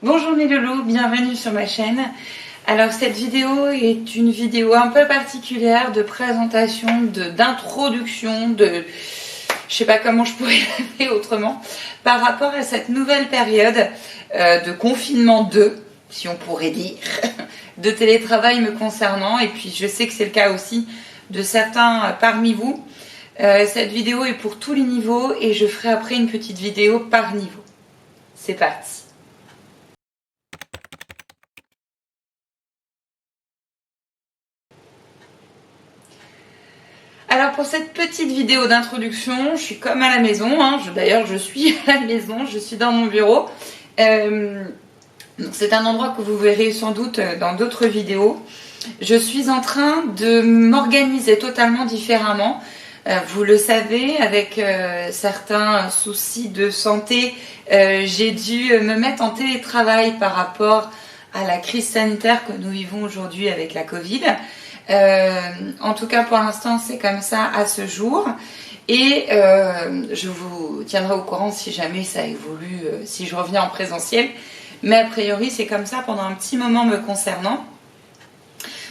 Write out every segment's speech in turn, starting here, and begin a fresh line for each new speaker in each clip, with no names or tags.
Bonjour mes loulous, bienvenue sur ma chaîne. Alors cette vidéo est une vidéo un peu particulière de présentation, d'introduction, je sais pas comment je pourrais l'appeler autrement, par rapport à cette nouvelle période de confinement 2, si on pourrait dire, de télétravail me concernant, et puis je sais que c'est le cas aussi de certains parmi vous. Cette vidéo est pour tous les niveaux et je ferai après une petite vidéo par niveau. C'est parti. Alors pour cette petite vidéo d'introduction, je suis comme à la maison, hein. D'ailleurs je suis à la maison, je suis dans mon bureau. Donc c'est un endroit que vous verrez sans doute dans d'autres vidéos. Je suis en train de m'organiser totalement différemment. Vous le savez, avec certains soucis de santé, j'ai dû me mettre en télétravail par rapport à la crise sanitaire que nous vivons aujourd'hui avec la Covid. En tout cas pour l'instant c'est comme ça à ce jour et je vous tiendrai au courant si jamais ça évolue, si je reviens en présentiel, mais a priori c'est comme ça pendant un petit moment me concernant.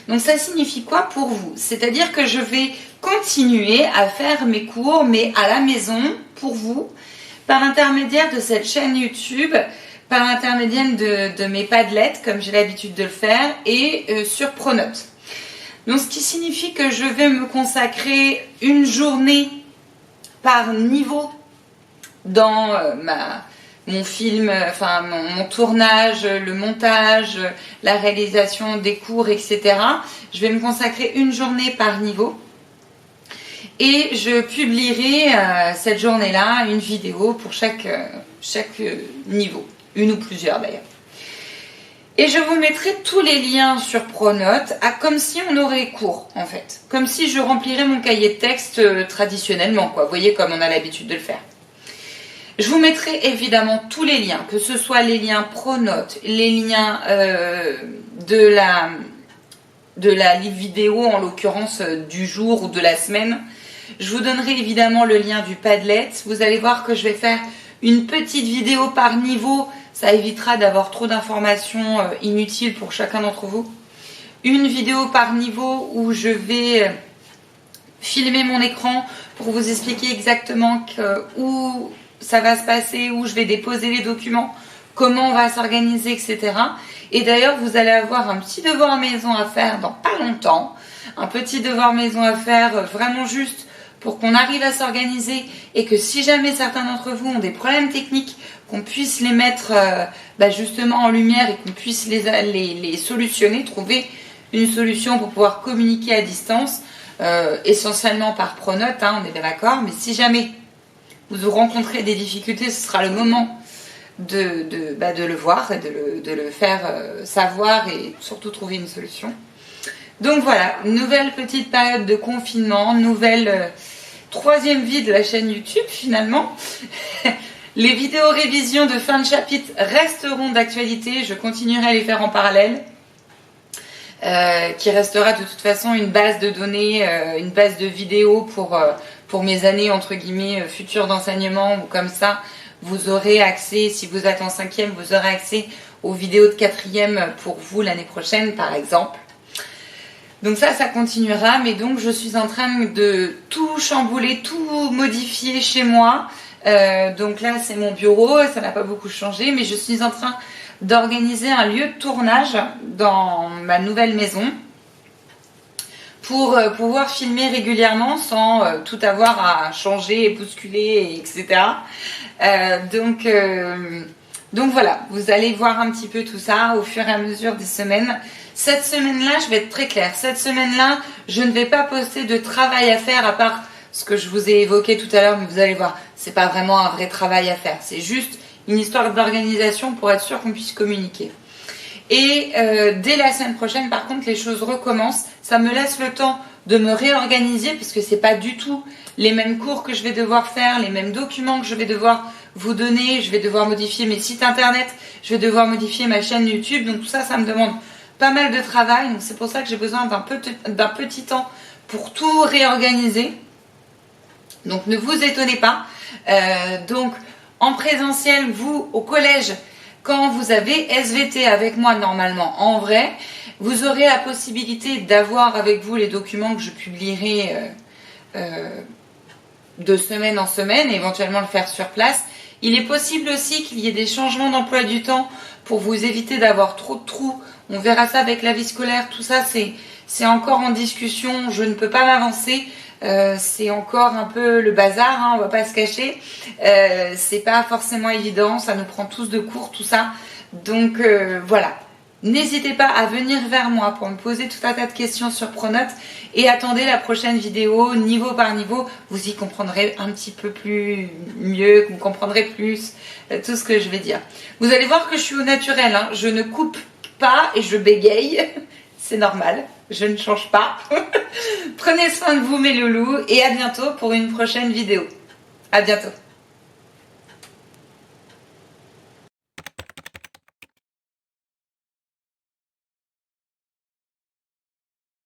Donc ça signifie quoi pour vous? C'est-à-dire que je vais continuer à faire mes cours mais à la maison pour vous par l'intermédiaire de cette chaîne YouTube, par l'intermédiaire de mes Padlet comme j'ai l'habitude de le faire et sur Pronote. Donc, ce qui signifie que je vais me consacrer une journée par niveau dans mon film, enfin mon tournage, le montage, la réalisation des cours, etc. Je vais me consacrer une journée par niveau et je publierai cette journée-là une vidéo pour chaque niveau, une ou plusieurs d'ailleurs. Et je vous mettrai tous les liens sur Pronote, comme si on aurait cours, en fait. Comme si je remplirais mon cahier de texte traditionnellement, quoi. Vous voyez, comme on a l'habitude de le faire. Je vous mettrai évidemment tous les liens, que ce soit les liens Pronote, les liens de la vidéo, en l'occurrence du jour ou de la semaine. Je vous donnerai évidemment le lien du Padlet. Vous allez voir que je vais faire une petite vidéo par niveau. Ça évitera d'avoir trop d'informations inutiles pour chacun d'entre vous. Une vidéo par niveau où je vais filmer mon écran pour vous expliquer exactement où ça va se passer, où je vais déposer les documents, comment on va s'organiser, etc. Et d'ailleurs, vous allez avoir un petit devoir maison à faire dans pas longtemps. Un petit devoir maison à faire vraiment juste pour qu'on arrive à s'organiser et que si jamais certains d'entre vous ont des problèmes techniques, qu'on puisse les mettre justement en lumière et qu'on puisse les solutionner, trouver une solution pour pouvoir communiquer à distance, essentiellement par Pronote, hein, on est bien d'accord, mais si jamais vous rencontrez des difficultés, ce sera le moment de le voir et de le faire savoir et surtout trouver une solution. Donc voilà, nouvelle petite période de confinement, nouvelle troisième vie de la chaîne YouTube finalement. Les vidéos révisions de fin de chapitre resteront d'actualité, je continuerai à les faire en parallèle, qui restera de toute façon une base de données, une base de vidéos pour mes années entre guillemets futures d'enseignement, ou comme ça vous aurez accès, si vous êtes en 5e, vous aurez accès aux vidéos de 4e pour vous l'année prochaine par exemple. Donc ça continuera, mais donc je suis en train de tout chambouler, tout modifier chez moi. Donc là c'est mon bureau, ça n'a pas beaucoup changé, mais je suis en train d'organiser un lieu de tournage dans ma nouvelle maison pour pouvoir filmer régulièrement sans tout avoir à changer et bousculer, etc. Donc voilà, vous allez voir un petit peu tout ça au fur et à mesure des semaines. Cette semaine-là, je vais être très claire. Cette semaine-là, je ne vais pas poster de travail à faire à part ce que je vous ai évoqué tout à l'heure, mais vous allez voir, c'est pas vraiment un vrai travail à faire. C'est juste une histoire d'organisation pour être sûr qu'on puisse communiquer. Et dès la semaine prochaine, par contre, les choses recommencent. Ça me laisse le temps de me réorganiser parce que c'est pas du tout les mêmes cours que je vais devoir faire, les mêmes documents que je vais devoir vous donner. Je vais devoir modifier mes sites internet, je vais devoir modifier ma chaîne YouTube. Donc tout ça, ça me demande pas mal de travail. Donc c'est pour ça que j'ai besoin d'un petit temps pour tout réorganiser. Donc ne vous étonnez pas. Donc en présentiel, vous au collège, quand vous avez SVT avec moi normalement. En vrai, vous aurez la possibilité d'avoir avec vous les documents que je publierai de semaine en semaine, et éventuellement le faire sur place. Il est possible aussi qu'il y ait des changements d'emploi du temps pour vous éviter d'avoir trop de trous. On verra ça avec la vie scolaire, tout ça c'est encore en discussion, je ne peux pas m'avancer. C'est encore un peu le bazar, hein, on va pas se cacher. C'est pas forcément évident, ça nous prend tous de court tout ça. Donc voilà. N'hésitez pas à venir vers moi pour me poser tout un tas de questions sur Pronote et attendez la prochaine vidéo niveau par niveau. Vous y comprendrez un petit peu plus mieux, vous comprendrez plus tout ce que je vais dire. Vous allez voir que je suis au naturel, hein. Je ne coupe pas et je bégaye. C'est normal, je ne change pas. Prenez soin de vous mes loulous et à bientôt pour une prochaine vidéo. À bientôt.